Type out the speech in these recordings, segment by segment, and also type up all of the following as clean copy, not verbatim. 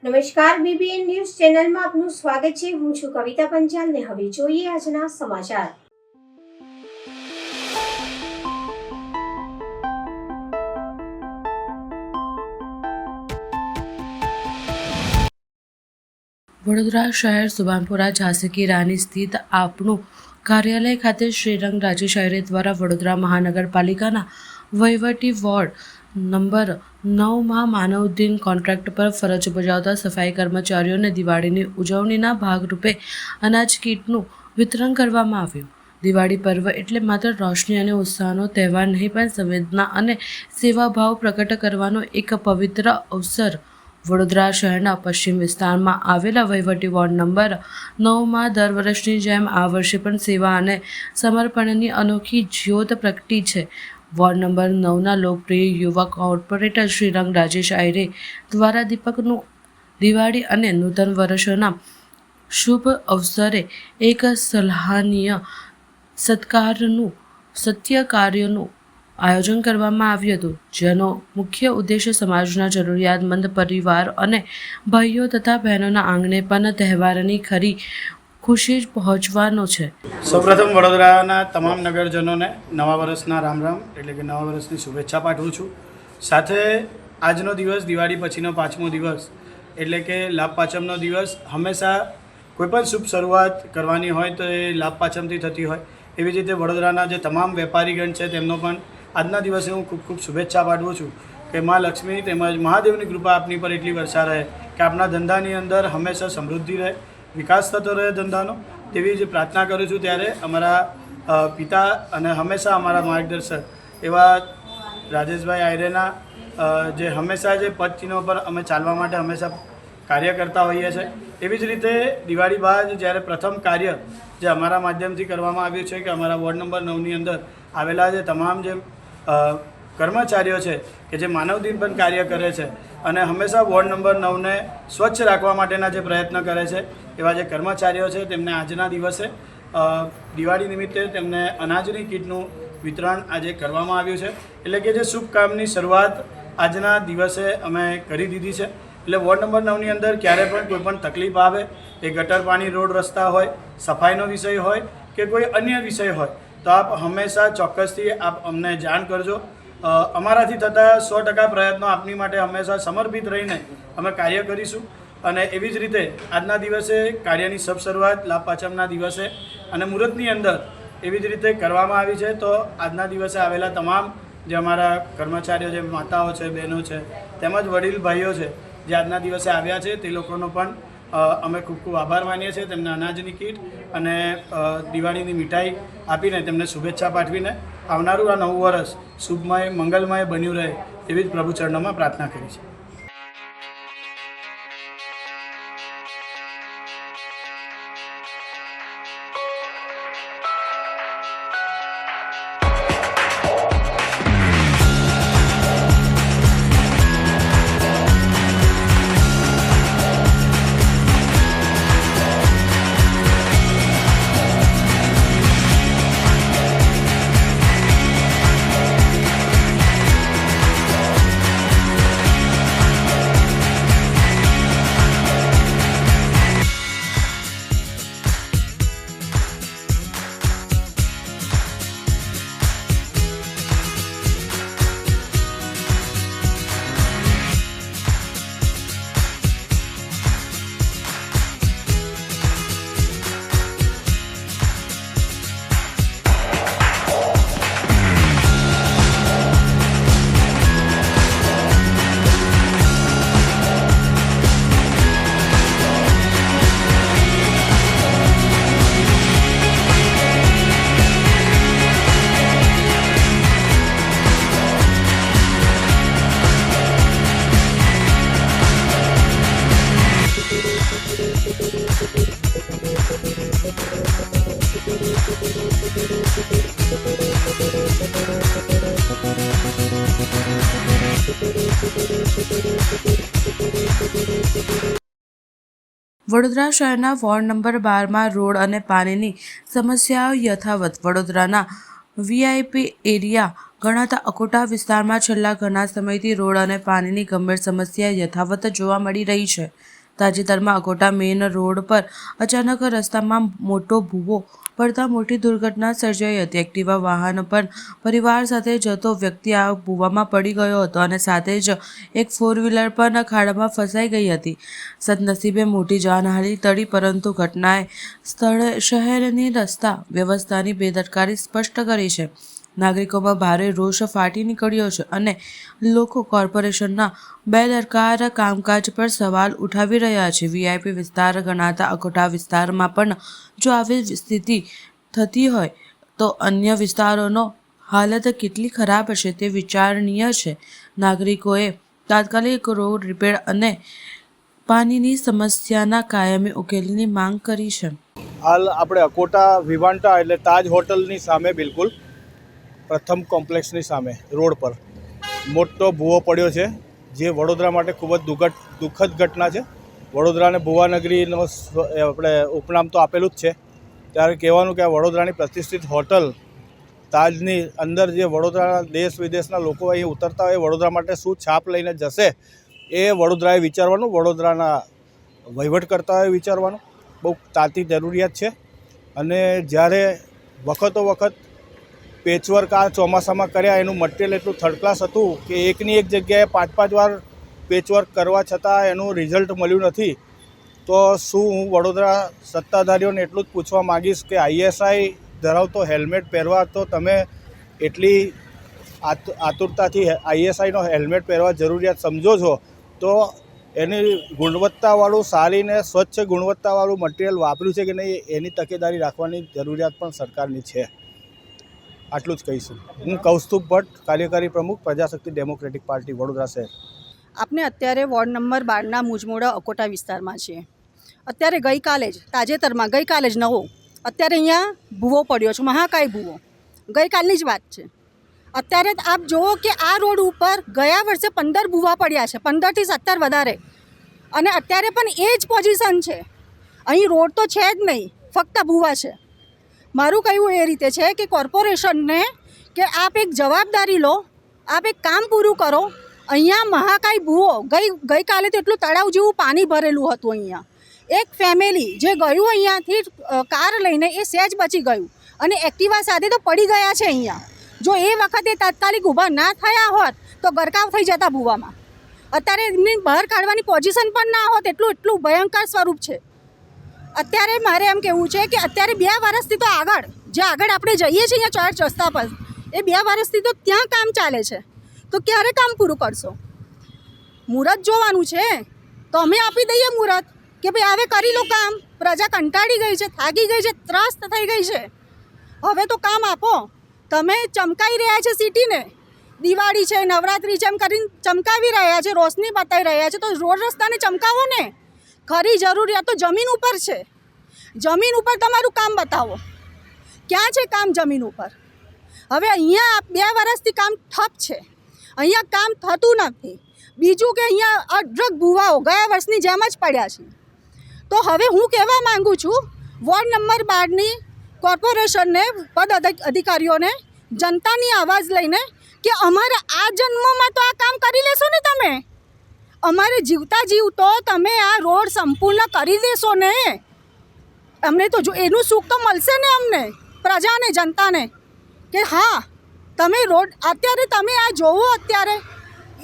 નમસ્કાર, BBN news ચેનલમાં આપનું સ્વાગત છે. હું છું કવિતા પંચાલ ને હવે જોઈએ આજના સમાચાર. વડોદરા શહેર સુભાનપુરા ઝાંસી કી રાની સ્થિત આપણું કાર્યાલય ખાતે શ્રીરંગ રાજેશ આયરે દ્વારા વડોદરા મહાનગરપાલિકાના વહીવટી વોર્ડ નંબર 9માં માનવદિન કોન્ટ્રાક્ટ પર ફરજ બજાવતા સફાઈ કર્મચારીઓને દિવાળીની ઉજવણીના ભાગરૂપે અનાજ કીટનું વિતરણ કરવામાં આવ્યું. દિવાળી પર્વ એટલે માત્ર રોશની અને ઉત્સાહનો તહેવાર નહીં, પણ સંવેદના અને સેવાભાવ પ્રગટ કરવાનો એક પવિત્ર અવસર. વડોદરા શહેરના પશ્ચિમ વિસ્તારમાં આવેલા વહીવટી વોર્ડ નંબર 9માં દર વર્ષની જેમ આ વર્ષે પણ સેવા અને સમર્પણની અનોખી જ્યોત પ્રગટી છે. વોર્ડ નંબર 9ના લોકપ્રિય યુવા કોર્પોરેટર શ્રીરંગ રાજેશ આયરે દ્વારા દીપકનું દિવાળી અને નૂતન વર્ષના શુભ અવસરે એક સરાહનીય સત્ય કાર્યનું આયોજન કરવામાં આવ્યું હતું, જેનો મુખ્ય ઉદ્દેશ સમાજના જરૂરિયાતમંદ પરિવારો અને ભાઈઓ તથા બહેનોના આંગણે પણ તહેવારની ખરી ખુશી પહોંચવાનો છે. સૌપ્રથમ વડોદરાના તમામ નગરજનોને નવા વર્ષના રામ રામ એટલે કે નવા વર્ષની શુભેચ્છા પાઠવું છું. સાથે આજનો દિવસ દિવાળી પછીનો 5મો દિવસ એટલે કે લાભ પાંચમનો દિવસ હંમેશા કોઈપણ શુભ શરૂઆત કરવાની હોય તો એ લાભ પાંચમથી થતી હોય. એવી જ રીતે વડોદરાના જે તમામ વેપારીગણ છે તેમનો પણ આજના દિવસે હું ખૂબ ખૂબ શુભેચ્છા પાઠવું છું કે મા લક્ષ્મી તેમજ મહાદેવની કૃપા આપની પર એટલી વર્ષા રહે કે આપણા ધંધાની અંદર હંમેશા સમૃદ્ધિ રહે, વિકાસ થતો રહે ધંધાનો, તેવી જ પ્રાર્થના કરું છું. ત્યારે અમારા પિતા અને હંમેશા અમારા માર્ગદર્શક એવા રાજેશભાઈ આયરેના જે હંમેશા જે પદચિહ્નો પર અમે ચાલવા માટે હંમેશા કાર્ય કરતા હોઈએ છીએ. એવી જ રીતે દિવાળી બાદ જ્યારે પ્રથમ કાર્ય જે અમારા માધ્યમથી કરવામાં આવ્યું છે કે અમારા વોર્ડ નંબર 9ની અંદર આવેલા જે તમામ જે કર્મચારીઓ છે કે જે માનવદિન પણ કાર્ય કરે છે અને હંમેશા વોર્ડ નંબર 9ને સ્વચ્છ રાખવા માટેના જે પ્રયત્ન કરે છે, એવા જે કર્મચારીઓ છે તેમને આજના દિવસે દિવાળી નિમિત્તે તેમને અનાજની કીટનું વિતરણ આજે કરવામાં આવ્યું છે. એટલે કે જે શુભ કામની શરૂઆત આજના દિવસે અમે કરી દીધી છે. એટલે વોર્ડ નંબર 9ની અંદર ક્યારે પણ કોઈ પણ તકલીફ આવે, એ ગટર પાણી, રોડ રસ્તા હોય, સફાઈનો વિષય હોય કે કોઈ અન્ય વિષય હોય, તો આપ હંમેશા ચોક્કસથી આપ અમને જાણ કરજો. અમારાથી થતા 100% પ્રયત્નો આપની માટે હંમેશા સમર્પિત રહીને અમે કાર્ય કરીશું. અને એવી જ રીતે આજના દિવસે કાર્યની સબ શરૂઆત લાભ પાંચમના દિવસે અને મુહૂર્તની અંદર એવી જ રીતે કરવામાં આવી છે. તો આજના દિવસે આવેલા તમામ જે અમારા કર્મચારીઓ, જે માતાઓ છે, બહેનો છે, તેમજ વડીલ ભાઈઓ છે જે આજના દિવસે આવ્યા છે, તે લોકોનો પણ અમે ખૂબ ખૂબ આભાર માનીએ છીએ. તેમને અનાજની કીટ અને દિવાળીની મીઠાઈ આપીને તેમને શુભેચ્છા પાઠવીને આવનારું આ નવું વર્ષ શુભમય, મંગલમય બન્યું રહે એવી જ પ્રભુ ચરણોમાં પ્રાર્થના કરી છે. વડોદરા શહેરના વોર્ડ નંબર 12માં રોડ અને પાણીની સમસ્યાઓ યથાવત. વડોદરાના વીઆઈપી એરિયા ગણાતા અકોટા વિસ્તારમાં છેલ્લા ઘણા સમયથી રોડ અને પાણીની ગંભીર સમસ્યા યથાવત જોવા મળી રહી છે. તાજેતરમાં અકોટા મેઇન રોડ પર અચાનક રસ્તામાં મોટો ભૂવો પડતા મોટી દુર્ઘટના સર્જાઈ હતી. એક્ટિવા વાહન પર પરિવાર સાથે જતો વ્યક્તિ આ ભૂવામાં પડી ગયો હતો અને સાથે જ એક 4-વ્હીલર પણ ખાડામાં ફસાઈ ગઈ હતી. સદનસીબે મોટી જાનહાનિ ટળી, પરંતુ ઘટનાએ સ્થળે શહેરની રસ્તા વ્યવસ્થાની બેદરકારી સ્પષ્ટ કરી છે. નાગરિકોમાં ભારે રોષ ફાટી નીકળ્યો છે અને લોકો કોર્પોરેશનના બેદરકાર કામકાજ પર સવાલ ઉઠાવી રહ્યા છે. વીઆઈપી વિસ્તાર ગણાતા અકોટા વિસ્તારમાં પણ જો આવી સ્થિતિ થતી હોય તો અન્ય વિસ્તારોનો હાલત કેટલી ખરાબ હશે તે વિચારણીય છે. નાગરિકોએ તાત્કાલિક રોડ રિપેર અને પાણીની સમસ્યાના કાયમી ઉકેલની માંગ કરી છે. હાલ આપણે અકોટા વિવાંટા એટલે તાજ હોટલની સામે બિલકુલ પ્રથમ કોમ્પ્લેક્સની સામે રોડ પર મોટો ભૂવો પડ્યો છે, જે વડોદરા માટે ખૂબ જ દુઃખદ ઘટના છે. વડોદરાને ભુવાનગરીનો આપણે ઉપનામ તો આપેલું જ છે. ત્યારે કહેવાનું કે આ વડોદરાની પ્રતિષ્ઠિત હોટલ તાજની અંદર જે વડોદરાના દેશ વિદેશના લોકો અહીં ઉતરતા હોય, વડોદરા માટે શું છાપ લઈને જશે એ વડોદરાએ વિચારવાનું, વડોદરાના વહીવટકર્તાઓએ વિચારવાનું બહુ તાતી જરૂરિયાત છે. અને જ્યારે વખતો વખત પેચવર્ક આ ચોમાસામાં કર્યા, એનું મટીરિયલ એટલું થર્ડ ક્લાસ હતું કે એકની એક જગ્યાએ 5-5 વાર પેચવર્ક કરવા છતાં એનું રિઝલ્ટ મળ્યું નથી. તો શું હું વડોદરા સત્તાધારીઓને એટલું જ પૂછવા માગીશ કે ISI ધરાવતો હેલ્મેટ પહેરવા તો તમે એટલી આતુરતાથી ISIનો હેલ્મેટ પહેરવા જરૂરિયાત સમજો છો, તો એની ગુણવત્તાવાળું સારી ને સ્વચ્છ ગુણવત્તાવાળું મટીરિયલ વાપર્યું છે કે નહીં એની તકેદારી રાખવાની જરૂરિયાત પણ સરકારની છે. આટલું જ કહીશું. હું કૌસ્તુભ ભટ્ટ, કાર્યકારી પ્રમુખ, પ્રજાશક્તિ ડેમોક્રેટિક પાર્ટી, વડોદરા શહેર. આપણે અત્યારે વોર્ડ નંબર 12ના મુજમોડા અકોટા વિસ્તારમાં છીએ. અત્યારે ગઈકાલે જ નવો અત્યારે અહીંયા ભૂવો પડ્યો છે, મહાકાય ભૂવો. ગઈકાલની જ વાત છે. અત્યારે આપ જુઓ કે આ રોડ ઉપર ગયા વર્ષે 15 ભૂવા પડ્યા છે, 15 થી 17 વધારે. અને અત્યારે પણ એ જ પોઝિશન છે. અહીં રોડ તો છે જ નહીં, ફક્ત ભૂવા છે. મારું કહેવું એ રીતે છે કે કોર્પોરેશનને કે આપ એક જવાબદારી લો, આપ એક કામ પૂરું કરો. અહીંયા મહાકાય ભૂવો ગઈકાલે તો એટલું તળાવ જેવું પાણી ભરેલું હતું. અહીંયા એક ફેમિલી જે ગયું અહીંયાથી કાર લઈને એ સહેજ બચી ગયું અને એક્ટિવા સાથે તો પડી ગયા છે. અહીંયા જો એ વખતે તાત્કાલિક ઊભા ના થયા હોત તો ગરકાવ થઈ જતા ભૂવામાં. અત્યારે એમની બહાર કાઢવાની પોઝિશન પણ ના હોત, એટલું ભયંકર સ્વરૂપ છે. અત્યારે મારે એમ કહેવું છે કે અત્યારે 2 વર્ષથી તો આગળ આપણે જઈએ છીએ અહીંયા ચર્ચ રસ્તા પર, એ 2 વર્ષથી તો ત્યાં કામ ચાલે છે. તો ક્યારે કામ પૂરું કરશો? મુહૂર્ત જોવાનું છે તો અમે આપી દઈએ મુહૂર્ત કે ભાઈ હવે કરી લો કામ. પ્રજા કંટાળી ગઈ છે, થાકી ગઈ છે, ત્રસ્ત થઈ ગઈ છે. હવે તો કામ આપો. તમે ચમકાઈ રહ્યા છે સિટીને, દિવાળી છે, નવરાત્રિ છે એમ કરીને ચમકાવી રહ્યા છે, રોશની બતાવી રહ્યા છે. તો રોડ રસ્તાને ચમકાવો ને. ખરી જરૂરિયાત તો જમીન ઉપર છે. જમીન ઉપર તમારું કામ બતાવો. ક્યાં છે કામ જમીન ઉપર? હવે અહીંયા 2 વર્ષથી કામ ઠપ છે. અહીંયા કામ થતું નથી. બીજું કે અહીંયા અઢળક ભૂવાઓ ગયા વર્ષની જેમ જ પડ્યા છે. તો હવે હું કહેવા માગું છું વોર્ડ નંબર 12ની કોર્પોરેશનને, પદ અધિકારીઓને, જનતાની આવાજ લઈને કે અમારે આ જન્મમાં તો આ કામ કરી લેશો ને તમે. અમારે જીવતા જીવતો તમે આ રોડ સંપૂર્ણ કરી દેશો ને. અમને તો જો એનું સુખ તો મળશે ને અમને, પ્રજાને, જનતાને, કે હા તમે રોડ અત્યારે તમે આ જોવો. અત્યારે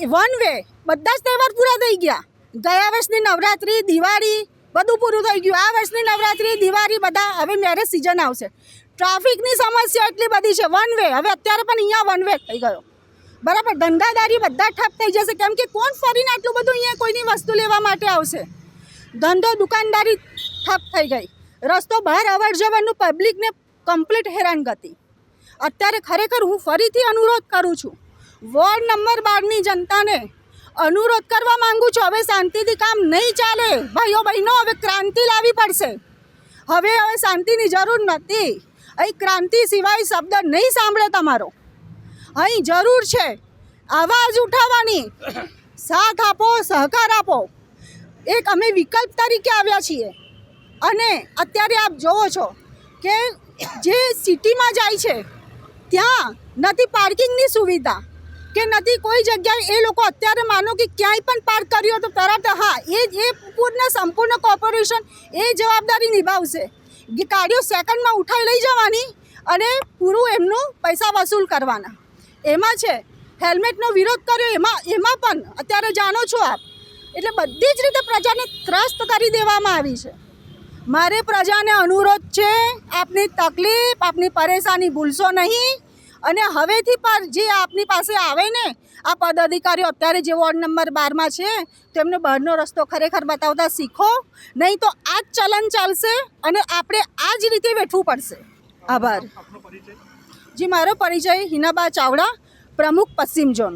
1 વે બધા જ તહેવાર પૂરા થઈ ગયા. ગયા વર્ષની નવરાત્રિ, દિવાળી બધું પૂરું થઈ ગયું. આ વર્ષની નવરાત્રિ, દિવાળી બધા હવે મેરેજ સિઝન આવશે. ટ્રાફિકની સમસ્યા એટલી બધી છે. 1 વે હવે અત્યારે પણ અહીંયા 1 વે થઈ ગયો. બરાબર, ધંધાદારી બધા ઠપ થઈ જશે. કેમ કે કોણ ફરીને આટલું બધું અહીંયા કોઈની વસ્તુ લેવા માટે આવશે? ધંધો દુકાનદારી ઠપ થઈ ગઈ. રસ્તો બહાર અવર જવરનું પબ્લિકને કમ્પ્લીટ હેરાનગતિ. અત્યારે ખરેખર હું ફરીથી અનુરોધ કરું છું વોર્ડ નંબર 12ની જનતાને, અનુરોધ કરવા માંગુ છું. હવે શાંતિથી કામ નહીં ચાલે ભાઈઓ બહેનો. હવે ક્રાંતિ લાવવી પડશે. હવે શાંતિની જરૂર નથી. અહીં ક્રાંતિ સિવાય શબ્દ નહીં સાંભળે તમારો. અહીં જરૂર છે આવાજ ઉઠાવવાની. સાથ આપો, સહકાર આપો. એક અમે વિકલ્પ તરીકે આવ્યા છીએ. અને અત્યારે આપ જોવો છો કે જે સિટીમાં જાય છે ત્યાં નથી પાર્કિંગની સુવિધા. કે નથી કોઈ જગ્યાએ એ લોકો અત્યારે માનો કે ક્યાંય પણ પાર્ક કર્યો તો તરત હા એ પૂર્ણ સંપૂર્ણ કોર્પોરેશન એ જવાબદારી નિભાવશે કે ગાડીઓ સેકન્ડમાં ઉઠાવી લઈ જવાની અને પૂરું એમનું પૈસા વસૂલ કરવાના. એમાં છે હેલ્મેટનો વિરોધ કર્યો એમાં પણ અત્યારે જાણો છો આપ, એટલે બધી જ રીતે પ્રજાને ત્રસ્ત કરી દેવામાં આવી છે. મારે પ્રજાને અનુરોધ છે, આપની તકલીફ આપની પરેશાની ભૂલશો નહીં અને હવેથી પણ જે આપની પાસે આવે ને આ પદાધિકારીઓ અત્યારે જે વોર્ડ નંબર 12માં છે તેમને બહારનો રસ્તો ખરેખર બતાવતા શીખો, નહીં તો આ જ ચલન ચાલશે અને આપણે આ જ રીતે વેઠવું પડશે. આભાર. જી, મારો પરિચય હિનાબા ચાવડા, પ્રમુખ પશ્ચિમ ઝોન.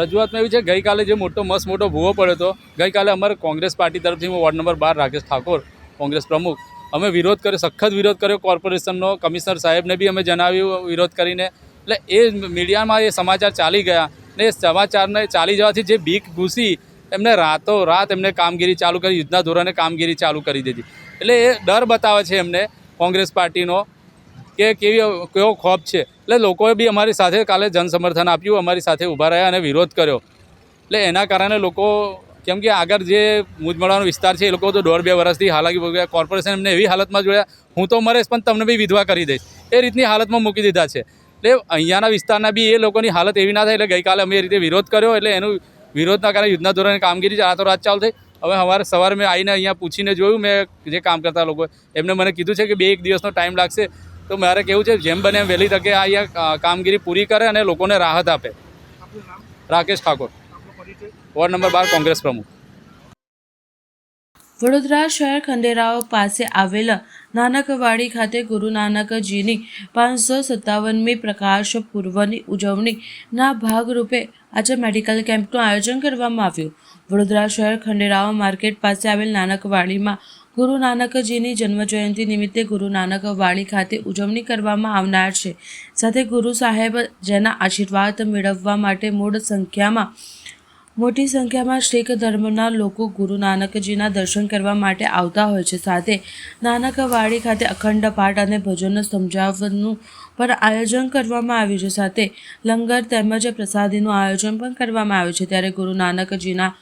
રજૂઆતમાં એવી છે, ગઈકાલે જે મોટો ભૂવો પડ્યો હતો, ગઈકાલે અમારે કોંગ્રેસ પાર્ટી તરફથી વોર્ડ નંબર 12 રાકેશ ઠાકોર, કોંગ્રેસ પ્રમુખ, અમે વિરોધ કર્યો, સખત વિરોધ કર્યો કોર્પોરેશનનો. કમિશનર સાહેબને બી અમે જણાવ્યું વિરોધ કરીને, એટલે એ મીડિયામાં એ સમાચાર ચાલી ગયા ને એ સમાચારને ચાલી જવાથી જે બીક ઘૂસી એમને રાતોરાત એમને કામગીરી ચાલુ કરી, યુદ્ધના ધોરણે કામગીરી ચાલુ કરી દીધી. એટલે એ ડર બતાવે છે એમને કોંગ્રેસ પાર્ટીનો કે કેવો ખોફ છે. એટલે લોકોએ બી અમારી સાથે કાલે જનસમર્થન આપ્યું, અમારી સાથે ઊભા રહ્યા અને વિરોધ કર્યો. એટલે એના કારણે લોકો, કેમ કે આગળ જે મુજમડાનો વિસ્તાર છે એ લોકો તો 1.5-2 વર્ષથી હાલાકી ભોગવ્યા. કોર્પોરેશન એમને એવી હાલતમાં જોયા, હું તો મરેશ પણ તમને બી વિધવા કરી દઈશ, એ રીતની હાલતમાં મૂકી દીધા છે. એટલે અહીંયાના વિસ્તારના બી એ લોકોની હાલત એવી ના થાય. એટલે ગઈકાલે અમે એ રીતે વિરોધ કર્યો, એટલે એનું વિરોધના કારણે યુદ્ધના ધોરણે કામગીરી રાતોરાત ચાલુ થઈ. હવે સવારે મેં આવીને અહીંયા પૂછીને જોયું, મેં જે કામ કરતા લોકો એમને મને કીધું છે કે 2-1 દિવસનો ટાઈમ લાગશે. તો મારે કહેવું છે જેમ બને એમ વહેલી તકે અહીંયા કામગીરી પૂરી કરે અને લોકોને રાહત આપે. રાકેશ ઠાકોર, વોર્ડ નંબર 12, કોંગ્રેસ પ્રમુખ. વડોદરા શહેર ખંડેરાવ પાસે આવેલા નાનકવાડી ખાતે ગુરુ નાનકજીની 557મી પ્રકાશ પૂર્વની ઉજવણીના ભાગરૂપે આજે મેડિકલ કેમ્પનું આયોજન કરવામાં આવ્યું. વડોદરા શહેર ખંડેરાવ માર્કેટ પાસે આવેલ નાનકવાડીમાં ગુરુ નાનકજીની જન્મજયંતિ નિમિત્તે ગુરુ નાનકવાડી ખાતે ઉજવણી કરવામાં આવનાર છે. સાથે ગુરુ સાહેબ જેના આશીર્વાદ મેળવવા માટે મોટી સંખ્યામાં શીખ ધર્મના લોકો ગુરુ નાનકજીના દર્શન કરવા માટે આવતા હોય છે. સાથે નાનકવાડી ખાતે અખંડ પાઠ અને ભજન સમજાવવાનું પણ આયોજન કરવામાં આવ્યું છે. સાથે લંગર તેમજ પ્રસાદીનું આયોજન પણ કરવામાં આવ્યું છે. ત્યારે ગુરુ નાનકજીના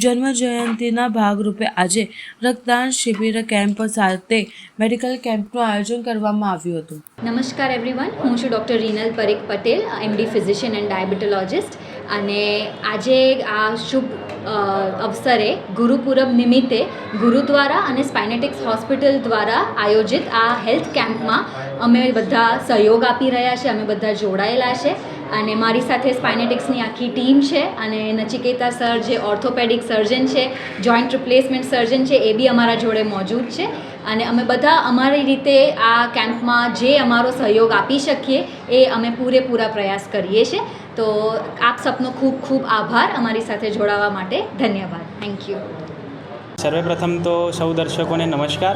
જન્મ જયંતિના ભાગરૂપે આજે રક્તદાન શિબિર કેમ્પ સાથે મેડિકલ કેમ્પનું આયોજન કરવામાં આવ્યું હતું. નમસ્કાર એવરીવન, હું છું doctor Rinal Parikh Patel, MD physician and diabetologist. અને આજે આ શુભ અવસરે ગુરુપુરબ નિમિત્તે ગુરુદ્વારા અને સ્પાઇનેટિક્સ હોસ્પિટલ દ્વારા આયોજિત આ હેલ્થ કેમ્પમાં અમે બધા સહયોગ આપી રહ્યા છે, અમે બધા જોડાયેલા છે. અને મારી સાથે સ્પાઇનેટિક્સની આખી ટીમ છે અને નચિકેતા સર જે ઓર્થોપેડિક સર્જન છે, જોઈન્ટ રિપ્લેસમેન્ટ સર્જન છે, એ બી અમારા જોડે મોજૂદ છે. અને અમે બધા અમારી રીતે આ કેમ્પમાં જે અમારો સહયોગ આપી શકીએ એ અમે પૂરેપૂરા પ્રયાસ કરીએ છીએ. તો આપ સપનો ખૂબ ખૂબ આભાર અમારી સાથે જોડાવા માટે. ધન્યવાદ. Thank you. સર્વપ્રથમ તો સૌ દર્શકોને નમસ્કાર.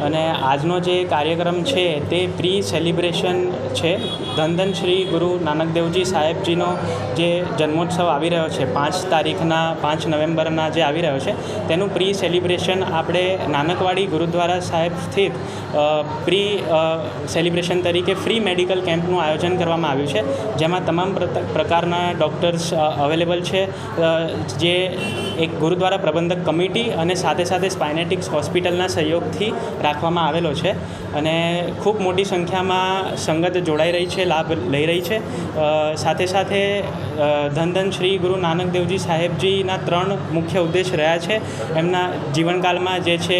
અને આજનો જે કાર્યક્રમ છે તે પ્રી સેલિબ્રેશન છે. ધન શ્રી ગુરુ નાનકદેવજી સાહેબજીનો જે જન્મોત્સવ આવી રહ્યો છે 5 નવેમ્બરના જે આવી રહ્યો છે તેનું પ્રી સેલિબ્રેશન આપણે નાનકવાડી ગુરુદ્વારા સાહેબ સ્થિત પ્રી સેલિબ્રેશન તરીકે ફ્રી મેડિકલ કેમ્પનું આયોજન કરવામાં આવ્યું છે, જેમાં તમામ પ્રકારના ડૉક્ટર્સ અવેલેબલ છે, જે એક ગુરુદ્વારા પ્રબંધક કમિટી અને સાથે સ્પાઇનેટિક્સ હોસ્પિટલના સહયોગથી રાખવામાં આવેલો છે. અને ખૂબ મોટી સંખ્યામાં સંગત જોડાઈ રહી છે, લાભ લઈ રહી છે. સાથે ધન શ્રી ગુરુ નાનકદેવજી સાહેબજીના 3 મુખ્ય ઉદ્દેશ રહ્યા છે એમના જીવનકાળમાં, જે છે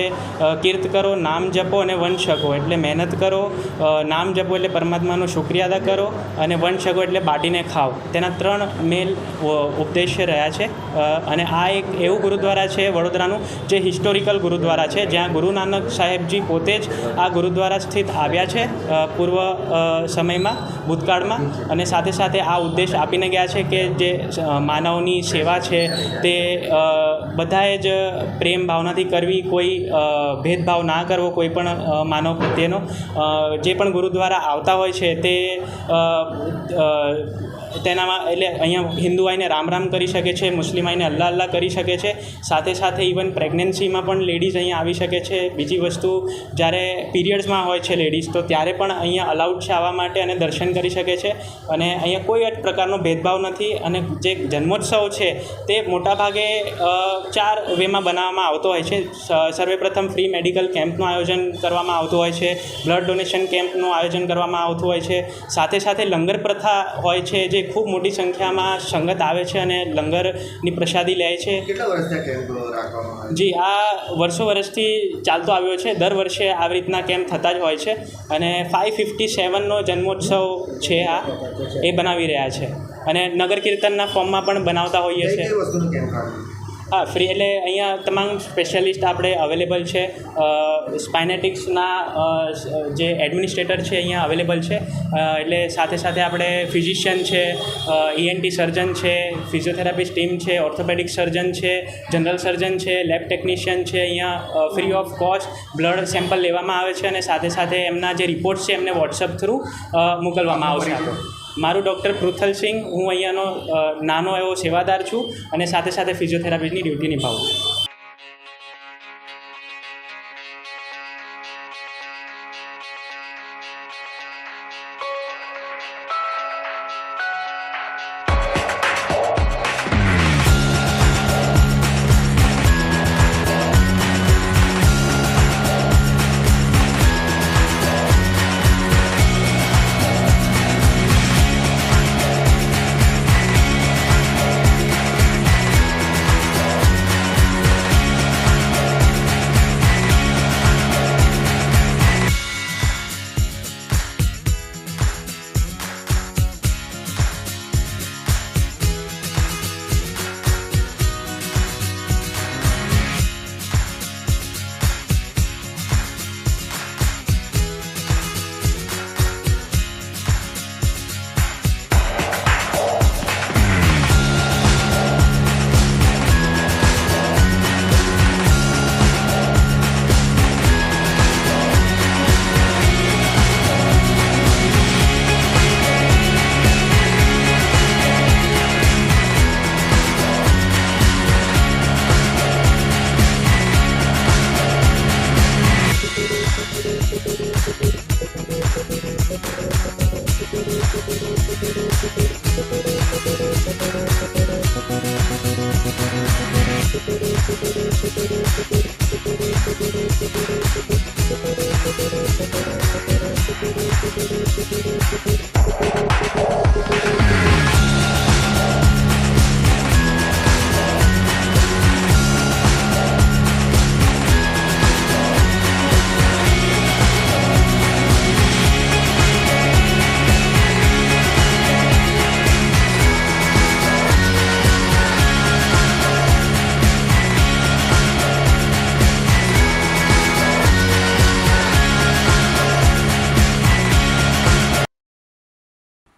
કીર્ત કરો, નામ જપો અને વન શકો એટલે મહેનત કરો, નામ જપો એટલે પરમાત્માનો શુક્રિયા અદા કરો અને વન શકો એટલે બાટીને ખાઓ. તેના 3 મેલ ઉપદેશ્ય રહ્યા છે. અને આ એક એવું ગુરુદ્વારા છે વડોદરાનું જે હિસ્ટોરિકલ ગુરુદ્વારા છે, જ્યાં ગુરુ નાનક સાહેબજી પોતે જ આ ગુરુદ્વારા સ્થિત આવ્યા છે પૂર્વ સમયમાં, ભૂતકાળમાં. અને સાથે આ ઉદ્દેશ આપીને ગયા છે કે જે માનવની સેવા છે તે બધાએ જ પ્રેમ ભાવનાથી કરવી, કોઈ ભેદભાવ ના કરવો કોઈ પણ માનવ પ્રત્યેનો. જે પણ ગુરુદ્વારા આવતા હોય છે તે તેનામાં એટલે અહીંયા હિન્દુ આવીને રામ રામ કરી શકે છે, મુસ્લિમ આવીને અલ્લાહ અલ્લાહ કરી શકે છે. સાથે સાથે ઇવન પ્રેગ્નન્સીમાં પણ લેડીઝ અહીંયા આવી શકે છે. બીજી વસ્તુ, જ્યારે પીરિયડ્સમાં હોય છે લેડીઝ, તો ત્યારે પણ અહીંયા અલાઉડ છે આવવા માટે અને દર્શન કરી શકે છે. અને અહીંયા કોઈ જ પ્રકારનો ભેદભાવ નથી. અને જે જન્મોત્સવ છે તે મોટાભાગે 4 વેમાં બનાવવામાં આવતો હોય છે. સર્વપ્રથમ ફ્રી મેડિકલ કેમ્પનું આયોજન કરવામાં આવતું હોય છે, બ્લડ ડોનેશન કેમ્પનું આયોજન કરવામાં આવતું હોય છે. સાથે સાથે લંગર પ્રથા હોય છે, જે ખૂબ મોટી સંખ્યામાં સંગત આવે છે અને લંગરની પ્રસાદી લે છે. કેટલા વર્ષથી કેમ્પ રાખવામાં આવે? જી, આ વર્ષોથી ચાલતો આવ્યો છે. દર વર્ષે આવી રીતના કેમ્પ થતા જ હોય છે. અને 557નો જન્મોત્સવ છે આ, એ બનાવી રહ્યા છે. અને નગર કીર્તનના ફોર્મમાં પણ બનાવતા હોઈએ છીએ. કઈ વસ્તુનું કેમ્પ રાખવું? હા, ફ્રી એટલે અહીંયા તમામ સ્પેશિયાલિસ્ટ આપણે અવેલેબલ છે. સ્પાઇનેટિક્સના જે એડમિનિસ્ટ્રેટર છે અહીંયા અવેલેબલ છે. એટલે સાથે સાથે આપણે ફિઝિશિયન છે, ENT સર્જન છે, ફિઝિયોથેરાપિસ્ટ ટીમ છે, ઓર્થોપેડિક સર્જન છે, જનરલ સર્જન છે, લેબ ટેકનિશિયન છે. અહીંયા free of cost blood sample લેવામાં આવે છે અને સાથે સાથે એમના જે રિપોર્ટ્સ છે એમને વોટ્સઅપ થ્રુ મોકલવામાં આવશે. મારું ડૉક્ટર પૃથ્થલસિંહ, હું અહીંયાનો નાનો એવો સેવાદાર છું અને સાથે સાથે ફિઝિયોથેરાપીની ડ્યુટી નિભાવું છું.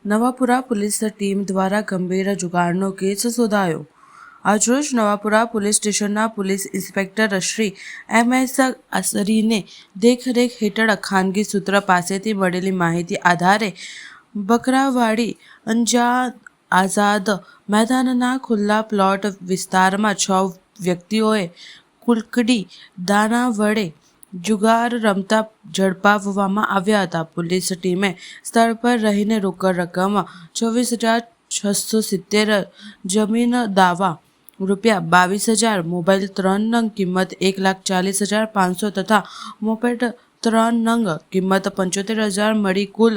નવાપુરા પોલીસ ટીમ દ્વારા ગંભીર જુગારનો કેસ શોધાયો. આજરોજ નવાપુરા પોલીસ સ્ટેશનના પોલીસ ઇન્સ્પેક્ટર શ્રી MS આસરીને દેખરેખ હેઠળ ખાનગી સૂત્ર પાસેથી મળેલી માહિતી આધારે બકરાવાડી આઝાદ મેદાનના ખુલ્લા પ્લોટ વિસ્તારમાં 6 વ્યક્તિઓએ કુલકડી દાના વડે જુગાર રમતા ઝડપાવવામાં આવ્યા હતા. પોલીસ ટીમે સ્થળ પર રહીને રોકડ રકમ 24,670, જમીન દાવા રૂપિયા 22,000, મોબાઈલ 3 નંગ કિંમત 1,40,500 તથા મોપેડ 3 નંગ કિંમત 75,000 મળી કુલ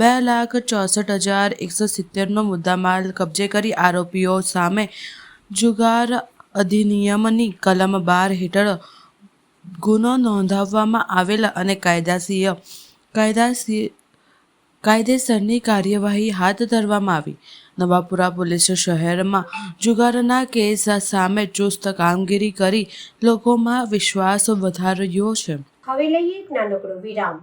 2,64,170નો મુદ્દામાલ કબજે કરી આરોપીઓ સામે જુગાર અધિનિયમની કલમ 12 હેઠળ ગુનો નોંધાવવામાં આવેલ અને કાયદેસરની કાર્યવાહી હાથ ધરવામાં આવી. નવાપુરા પોલીસ શહેરમાં જુગારના કેસ સામે ચુસ્ત કામગીરી કરી લોકોમાં વિશ્વાસ વધાર્યો છે. હવે લઈએ એક નાનકડો વિરામ.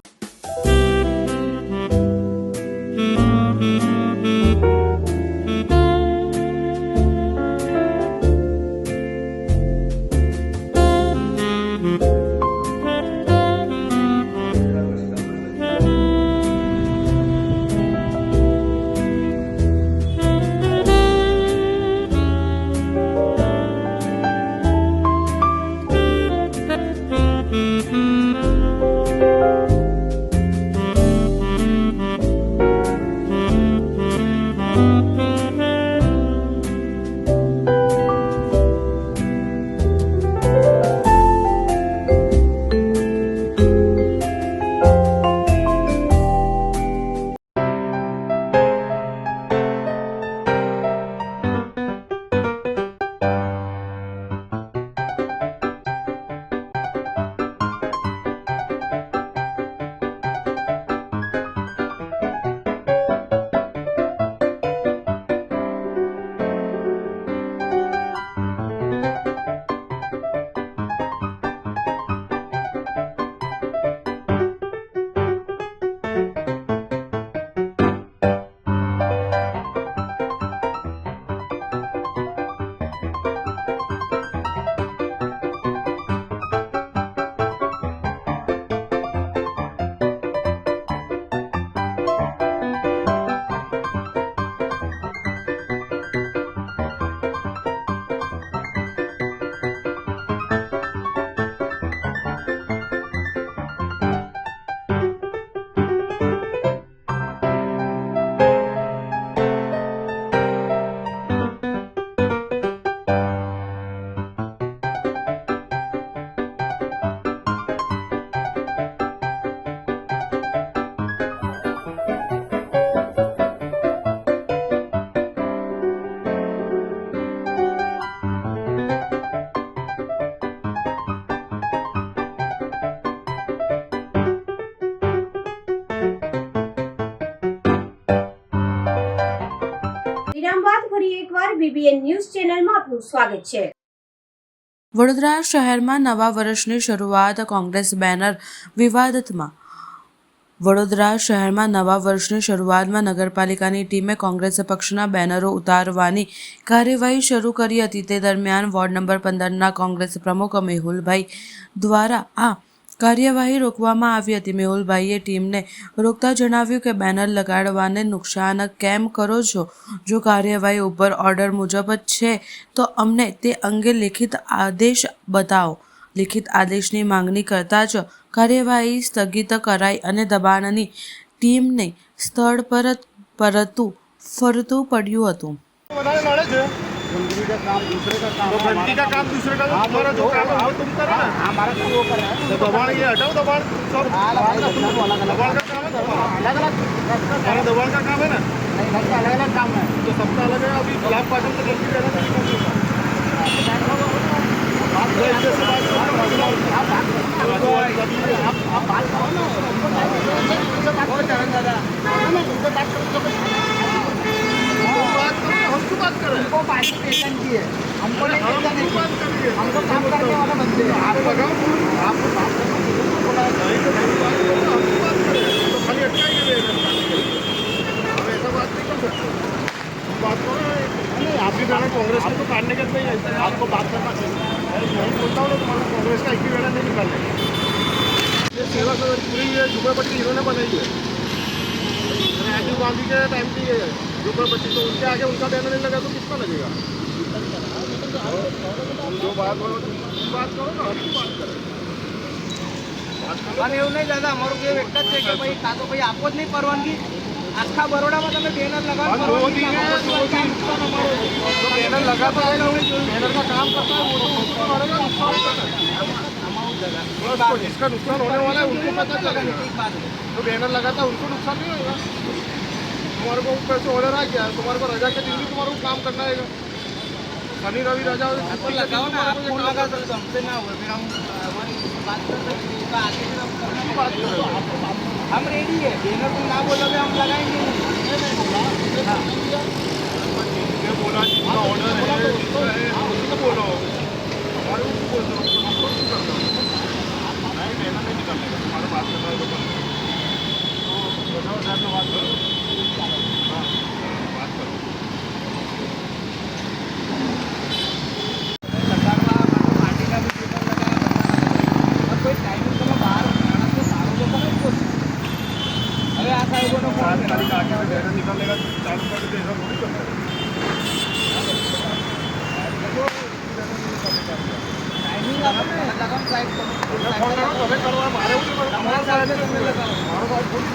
ફરી એકવાર BBN ન્યૂઝ ચેનલમાં આપનું સ્વાગત છે. વડોદરા શહેરમાં નવા વર્ષની શરૂઆત કોંગ્રેસ બેનર વિવાદમાં. વડોદરા શહેરમાં નવા વર્ષની શરૂઆતમાં નગરપાલિકાની ટીમે કોંગ્રેસ પક્ષના બેનરો ઉતારવાની કાર્યવાહી શરૂ કરી હતી. તે દરમિયાન વોર્ડ નંબર 15ના કોંગ્રેસ પ્રમુખ મેહુલભાઈ દ્વારા આ કાર્યવાહી રોકવામાં આવી હતી. મેહુલભાઈએ ટીમને રોકતા જણાવ્યું કે બેનર લગાડવાને નુકસાન કેમ કરો છો? જો કાર્યવાહી ઉપર ઓર્ડર મુજબ જ છે તો અમને તે અંગે લિખિત આદેશ બતાવો. લિખિત આદેશની માંગણી કરતાં જ કાર્યવાહી સ્થગિત કરાઈ અને દબાણની ટીમને સ્થળ પર ફરતું પડ્યું હતું. गंदगी का काम दूसरे का काम, तो गंदगी का काम दूसरे का, तुम्हारा जो काम है वो तुम करो ना. हमारा काम वो कर रहा है. तो दबाण ये हटाओ, दबाण सब दबाण का काम है, अलग अलग हमारा दबाण का काम है ना. नहीं, सबका अलग अलग काम है. तो सबका अलग है. अभी लाभ पाचन तो गलती रहना चाहिए. आप बात करो ना. हमको बात करें, हमको पार्टी पेशेंट की है, हमको नहीं बात करिए, हमको काम करने वाला बंदे हैं. आप लगाओ, आपको बात करना बोला नहीं तो हमको बात करें तो खाली अटकाएंगे. हम ऐसा बात नहीं कर सकते. बात करो नहीं, आपकी बेड़ा कांग्रेस को तो काटने का नहीं है. आपको बात करना चाहिए. मैं बोलता हूँ ना, तुम्हारा कांग्रेस का एक भी बेड़ा नहीं निकालने. ये सेवा सदन पूरी है, झुग्गीपट्टी इन्होंने बनाई है. राजीव गांधी के टाइम की है झुग्गीपट्टी. तो उनके आगे उनका बैनर नहीं लगा तो किसका लगेगा? जो बात करो बात करो ना. हमको बात करें. અને એવું નહીં દાદા, અમારું કેવું એક જ છે કે ભાઈ કાં તો ભાઈ આપો જ નહીં પરવાનગી. આખા બરોડામાં તમે બેનર લગાવો, बैनर लगाता है ना, बैनर का काम करता है वो तो उसको मारेगा. जिसका नुकसान होने वाला है उनको पता चलेगा. तो बैनर लगाता है उनको नुकसान नहीं होगा. तुम्हारे को ऊपर से ऑर्डर आ गया, तुम्हारे को रजा के दिन भी तुम्हारे को काम करना है. शनि रवि रजा लगाओ ना. आप फोन लगा सकते हो, हमसे ना हुआ फिर हम बात कर सकते हैं. बात करें. हम रेडी है. बैनर तुम ना बोलोगे हम लगाएंगे. बोला जिसका ऑर्डर है उसको बोलो. हमारे को बोल दो, हमको क्यों करना? नहीं, बैनर नहीं निकालने का. तुम्हारा बात करना है तो बताओ. बात करो. हाँ, बात करो. કોઈ ટાઈમિંગ તમે બહાર માણસને સારું લોકો નહીં બોલતું. હવે આ સાહેબોનો ફોન तारीख आगे में बैनर निकालने का चालू कर देते ऐसा थोड़ी करना है. ટાઈમિંગ આપણે લગાવ સાહેબ फोन करो, તમે કરવા મારે એવું નહીં. તમારા સાહેબે તમે લગાવો. મારો સાહેબ થોડી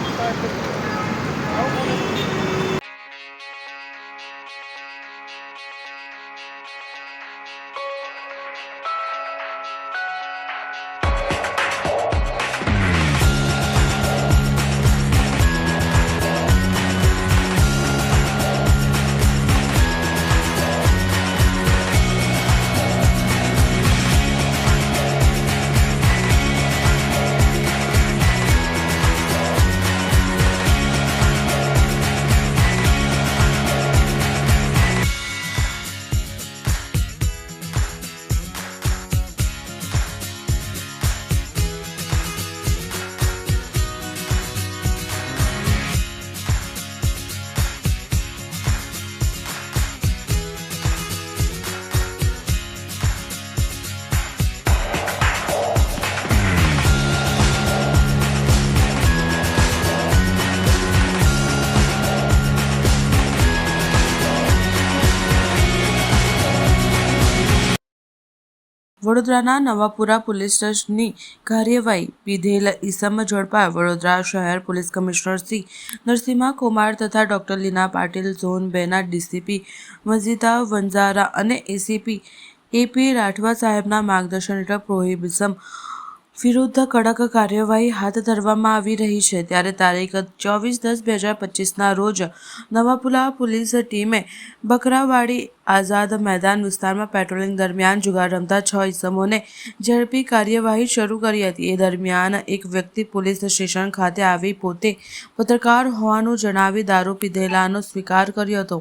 વડોદરાના નવાપુરા પોલીસ સ્ટેશનની કાર્યવાહી પીધેલ ઈસમ ઝડપાયા. વડોદરા શહેર પોલીસ કમિશનર શ્રી નરસિંહા કુમાર તથા ડોક્ટર લીના પાટીલ ઝોન 2ના ડીસીપી મજીદા વંજારા અને એસીપી AP રાઠવા સાહેબના માર્ગદર્શન હેઠળ પ્રોહિબિશન વિરુદ્ધ કડક કાર્યવાહી હાથ ધરવામાં આવી રહી છે. ત્યારે તારીખ 24/10/2025ના રોજ નવાપુરા પોલીસ ટીમે બકરાવાડી આઝાદ મેદાન વિસ્તારમાં પેટ્રોલિંગ દરમિયાન જુગાર રમતા 6 ઈસમોને ઝડપી કાર્યવાહી શરૂ કરી હતી. એ દરમિયાન એક વ્યક્તિ પોલીસ સ્ટેશન ખાતે આવી પોતે પત્રકાર હોવાનું જણાવી દારૂ પીધેલાનો સ્વીકાર કર્યો હતો.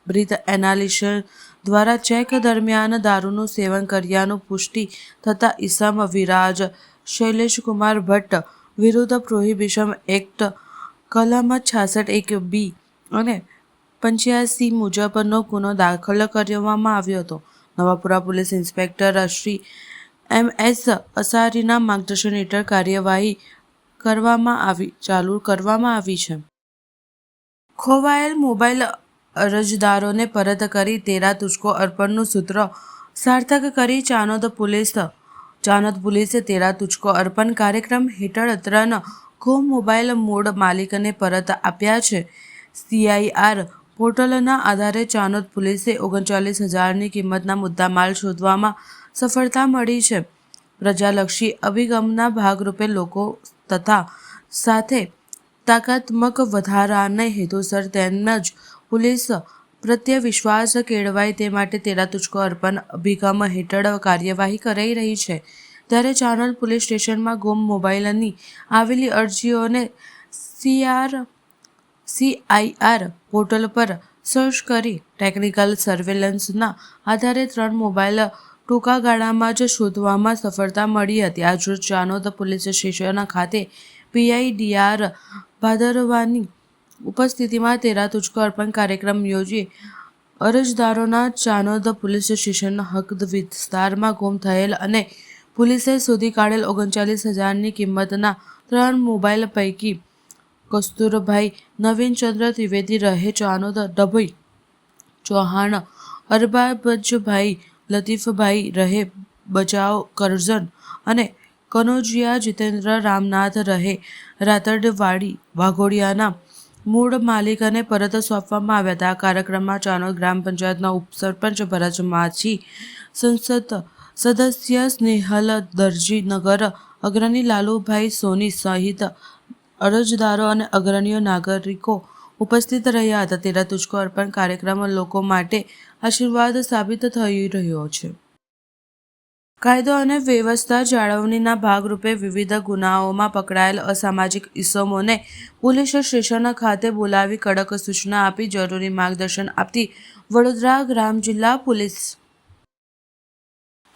બ્રીથ એનાલિસિસ દ્વારા ચેક દરમિયાન દારૂનું સેવન કર્યાનું પુષ્ટિ થતાં ઇસમ વિરાજ શૈલેષકુમાર ભટ્ટ વિરુદ્ધ પ્રોહિબિશન એક્ટ કલમ 66(1)(b) અને 85 મુજબનો ગુનો દાખલ કરવામાં આવ્યો હતો. Navapura police inspector Shri MS અસારીના માર્ગદર્શન હેઠળ કાર્યવાહી ચાલુ કરવામાં આવી છે. ખોવાયેલ મોબાઈલ અરજદારોને પરત કરી તેરા તુજકો અર્પણનું સૂત્ર સાર્થક કરી ચાનોદ પોલીસે તેરા તુજકો અર્પણ કાર્યક્રમ હેઠળ 3 ગુમ મોબાઈલ મૂળ માલિકને પરત આપ્યા છે. CIR પોર્ટલના આધારે ચાનોદ પોલીસે 39,000ની કિંમતના મુદ્દામાલ શોધવામાં સફળતા મળી છે. પ્રજાલક્ષી અભિગમના ભાગરૂપે લોકો સાથે તાકાત્મક વધારાને હેતુસર તેમજ પોલીસ પ્રત્યે વિશ્વાસ કેળવાય તે માટે તેરા તુજકો અર્પણ અભિગમ હેઠળ કાર્યવાહી કરાઈ રહી છે. ત્યારે ચાનોદ પોલીસ સ્ટેશનમાં ગુમ મોબાઈલની આવેલી અરજીઓને CIR પોર્ટલ પર સર્ચ કરી ટેકનિકલ સર્વેલન્સના આધારે 3 મોબાઈલ ટૂંકા ગાળામાં જ શોધવામાં સફળતા મળી હતી. આજરોજ ચાનોદ પોલીસ સ્ટેશન ખાતે PI DR ભાદરવાની ઉપસ્થિતિમાં તેરા તુજકો અર્પણ કાર્યક્રમ યોજી અરજદારોના ચાનોદ પોલીસ સ્ટેશનના હદ વિસ્તારમાં ગુમ થયેલ અને પોલીસે શોધી કાઢેલ 39,000ની કિંમતના 3 મોબાઈલ પૈકી કસ્તુરભાઈ નવીનચંદ્ર ત્રિવેદી રહે ચાનોદ ડભોઈ, ચૌહાણ અરબાબભાઈ લતીફભાઈ રહે બજાવ કરજણ અને કનોજિયા જીતેન્દ્ર રામનાથ રહે રાતડવાડી વાઘોડિયાના મૂળ માલિકને પરત સોંપવામાં આવ્યા હતા. આ કાર્યક્રમમાં ચાનોદ ગ્રામ પંચાયતના ઉપસરપંચ ભરત માછી, સંસદ સદસ્ય સ્નેહલ દરજી, નગર અગ્રણી લાલુભાઈ સોની સહિત અરજદારો અને અગ્રણીઓ નાગરિકો ઉપસ્થિત રહ્યા હતા. તેરા તુજકો અર્પણ કાર્યક્રમ લોકો માટે આશીર્વાદ સાબિત થઈ રહ્યો છે. કાયદો અને વ્યવસ્થા જાળવણીના ભાગરૂપે વિવિધ ગુનાઓમાં પકડાયેલ અસામાજિક ઇસમોને પોલીસ સ્ટેશન ખાતે બોલાવી કડક સૂચના આપી જરૂરી માર્ગદર્શન આપતી વડોદરા ગ્રામ જિલ્લા પોલીસ.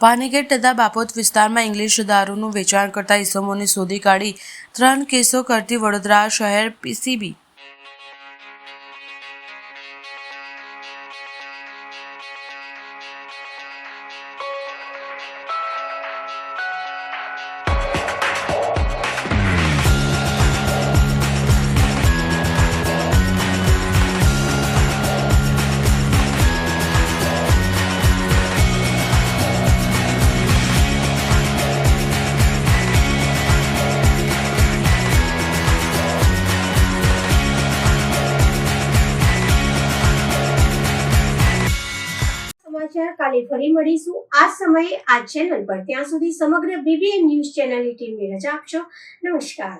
પાનીગેટ તથા બાપોદ વિસ્તારમાં ઇંગ્લિશ દારૂનું વેચાણ કરતા ઇસમોને શોધી કાઢી 3 કેસો કરતી વડોદરા શહેર PCB. સમાચાર કાલે ફરી મળીશું આ સમયે આ ચેનલ પર. ત્યાં સુધી સમગ્ર BBN ન્યૂઝ ચેનલની ટીમને રજા આપશો. નમસ્કાર.